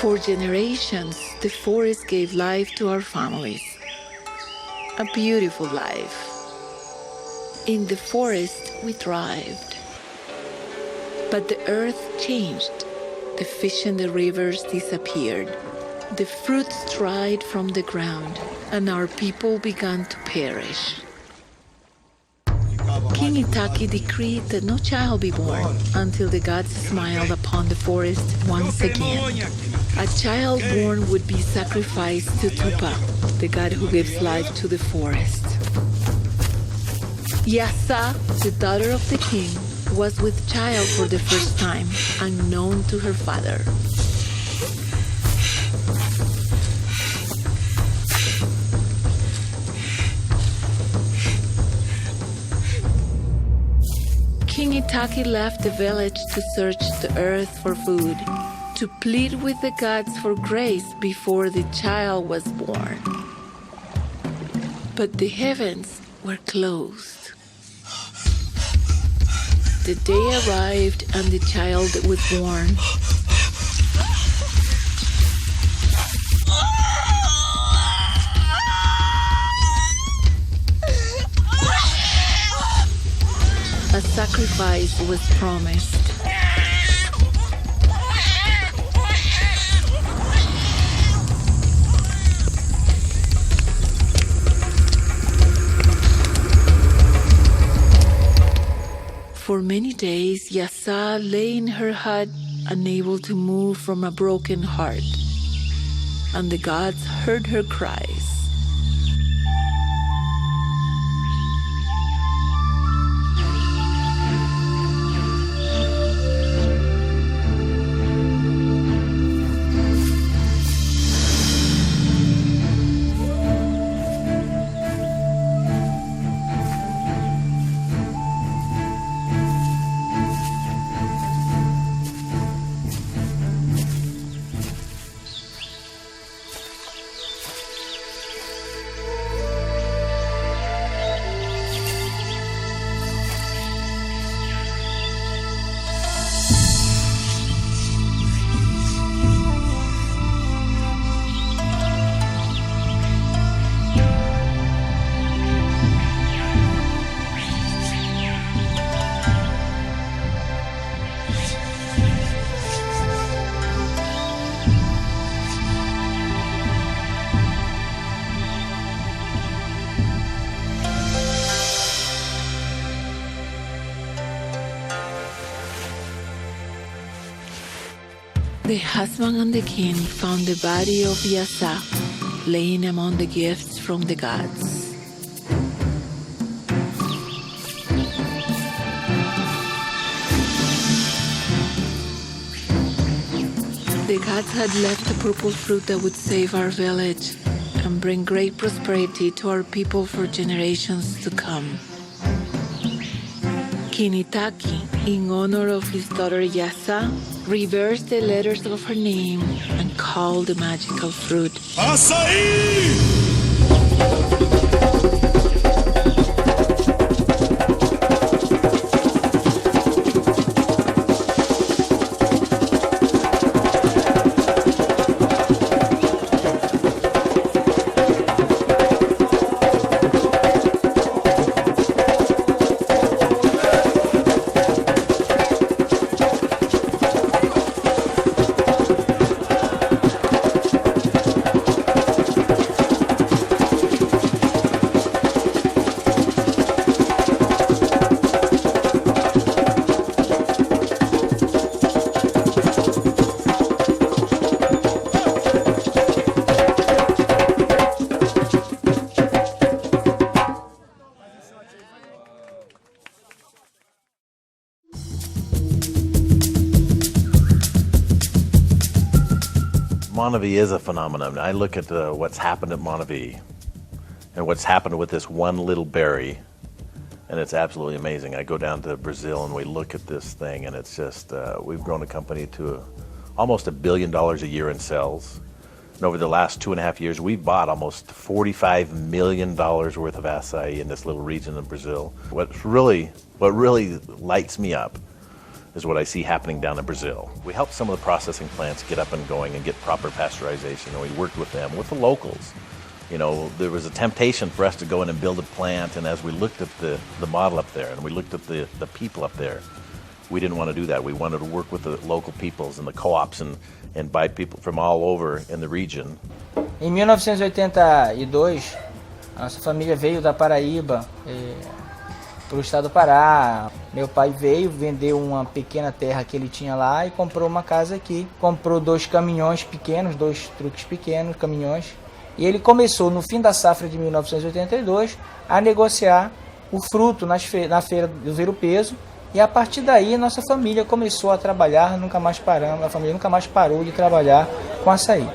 For generations, the forest gave life to our families. A beautiful life. In the forest, we thrived. But the earth changed. The fish in the rivers disappeared. The fruits dried from the ground, and our people began to perish. King Itaki decreed that no child be born until the gods smiled upon the forest once again. A child born would be sacrificed to Tupa, the god who gives life to the forest. Iaça, the daughter of the king, was with child for the first time, unknown to her father. King Itaki left the village to search the earth for food, to plead with the gods for grace before the child was born. But the heavens were closed. The day arrived and the child was born. A sacrifice was promised. For many days, Iaça lay in her hut, unable to move from a broken heart, and the gods heard her cries. The husband and the king found the body of Iaça laying among the gifts from the gods. The gods had left a purple fruit that would save our village and bring great prosperity to our people for generations to come. King Itaki, in honor of his daughter Iaça, reversed the letters of her name and called the magical fruit Açaí! Montevideo is a phenomenon. I look at what's happened at Montevideo and what's happened with this one little berry, and it's absolutely amazing. I go down to Brazil and we look at this thing, and it's just, we've grown a company to almost $1 billion a year in sales. And over the last 2.5 years, we've bought almost $45 million worth of acai in this little region of Brazil. What really lights me up is what I see happening down in Brazil. We helped some of the processing plants get up and going and get proper pasteurization, and we worked with them, with the locals. You know, there was a temptation for us to go in and build a plant, and as we looked at the model up there and we looked at the people up there, we didn't want to do that. We wanted to work with the local peoples and the co-ops and buy people from all over in the region. Em 1982, a nossa família veio da Paraíba para o estado do Pará. Meu pai veio, vendeu uma pequena terra que ele tinha lá e comprou uma casa aqui. Comprou 2 caminhões pequenos, 2 truques pequenos, caminhões. E ele começou, no fim da safra de 1982, a negociar o fruto na feira do ver-o-peso. E a partir daí, nossa família começou a trabalhar, nunca mais paramos, a família nunca mais parou de trabalhar com açaí.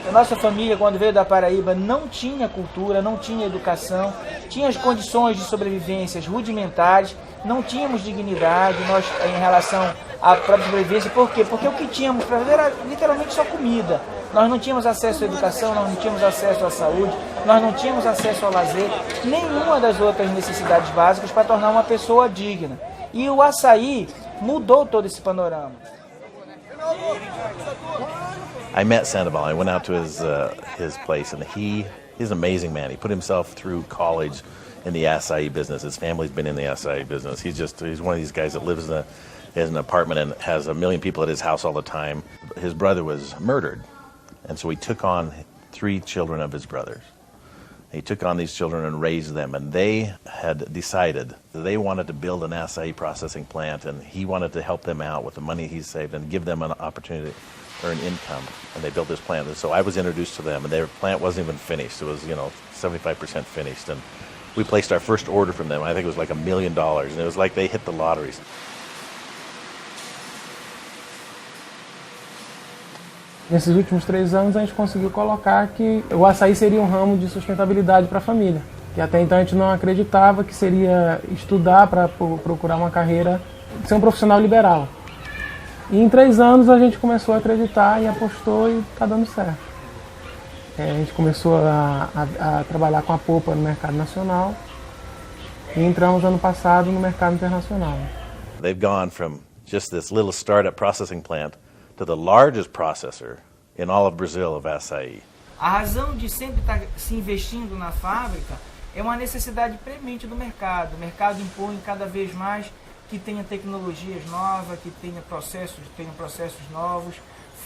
A nossa família, quando veio da Paraíba, não tinha cultura, não tinha educação, tinha as condições de sobrevivências rudimentares, não tínhamos dignidade em relação à própria sobrevivência. Por quê? Porque o que tínhamos para fazer era literalmente só comida. Nós não tínhamos acesso à educação, nós não tínhamos acesso à saúde, nós não tínhamos acesso ao lazer, nenhuma das outras necessidades básicas para tornar uma pessoa digna. E o açaí mudou todo esse panorama. I met Sandoval. I went out to his place, and he's an amazing man. He put himself through college in the Açaí business. His family's been in the Açaí business. He's one of these guys that lives in an apartment and has 1 million people at his house all the time. His brother was murdered, and so he took on 3 children of his brothers. He took on these children and raised them, and they had decided that they wanted to build an Açaí processing plant, and he wanted to help them out with the money he saved and give them an opportunity to earn income, and they built this plant. And so I was introduced to them, and their plant wasn't even finished. It was, 75% finished, and we placed our first order from them. I think it was like $1 million, and it was like they hit the lottery. Nesses últimos 3 anos a gente conseguiu colocar que o açaí seria um ramo de sustentabilidade para a família. Que até então a gente não acreditava que seria estudar para procurar uma carreira, ser um profissional liberal. E em 3 anos a gente começou a acreditar e apostou e está dando certo. A gente começou a trabalhar com a polpa no mercado nacional e entramos ano passado no mercado internacional. They've gone from just this little startup processing plant to the largest processor in all of Brazil of açaí. A razão de sempre estar se investindo na fábrica é uma necessidade premente do mercado. O mercado impõe cada vez mais que tenha tecnologias novas, que tenha processos novos,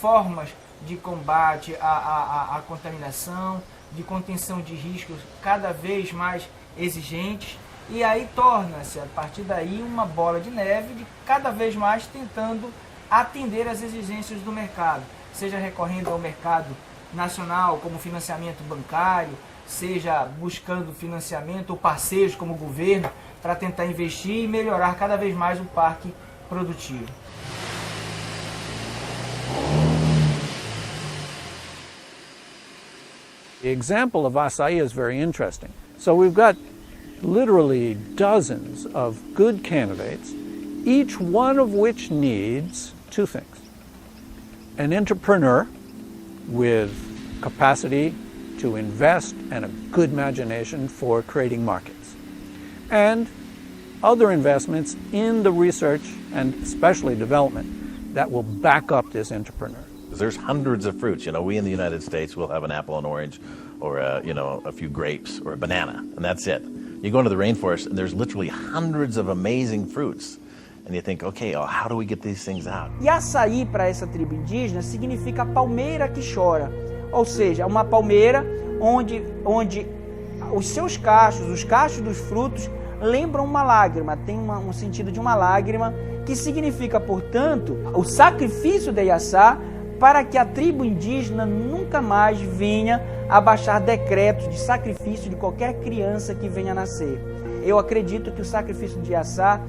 formas de combate à contaminação, de contenção de riscos cada vez mais exigentes. E aí torna-se, a partir daí, uma bola de neve de cada vez mais tentando atender às exigências do mercado, seja recorrendo ao mercado nacional como financiamento bancário, seja buscando financiamento ou parceiros como o governo para tentar investir e melhorar cada vez mais o parque produtivo. The example of Açaí is very interesting. So we've got literally dozens of good candidates, each one of which needs 2 things. An entrepreneur with capacity to invest and a good imagination for creating markets. And other investments in the research and especially development that will back up this entrepreneur. There's hundreds of fruits. We in the United States will have an apple and orange or a few grapes or a banana, and that's it. You go into the rainforest and there's literally hundreds of amazing fruits. And you think, okay, how do we get these things out? E açaí para essa tribo indígena significa palmeira que chora. Ou seja, uma palmeira onde os seus cachos, os cachos dos frutos, lembram uma lágrima, tem um sentido de uma lágrima, que significa, portanto, o sacrifício de Iaça para que a tribo indígena nunca mais venha a baixar decretos de sacrifício de qualquer criança que venha a nascer. Eu acredito que o sacrifício de Iaça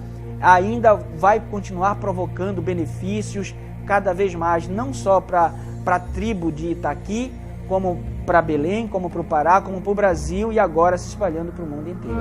ainda vai continuar provocando benefícios cada vez mais, não só para a tribo de Itaqui, como para Belém, como para o Pará, como para o Brasil e agora se espalhando para o mundo inteiro.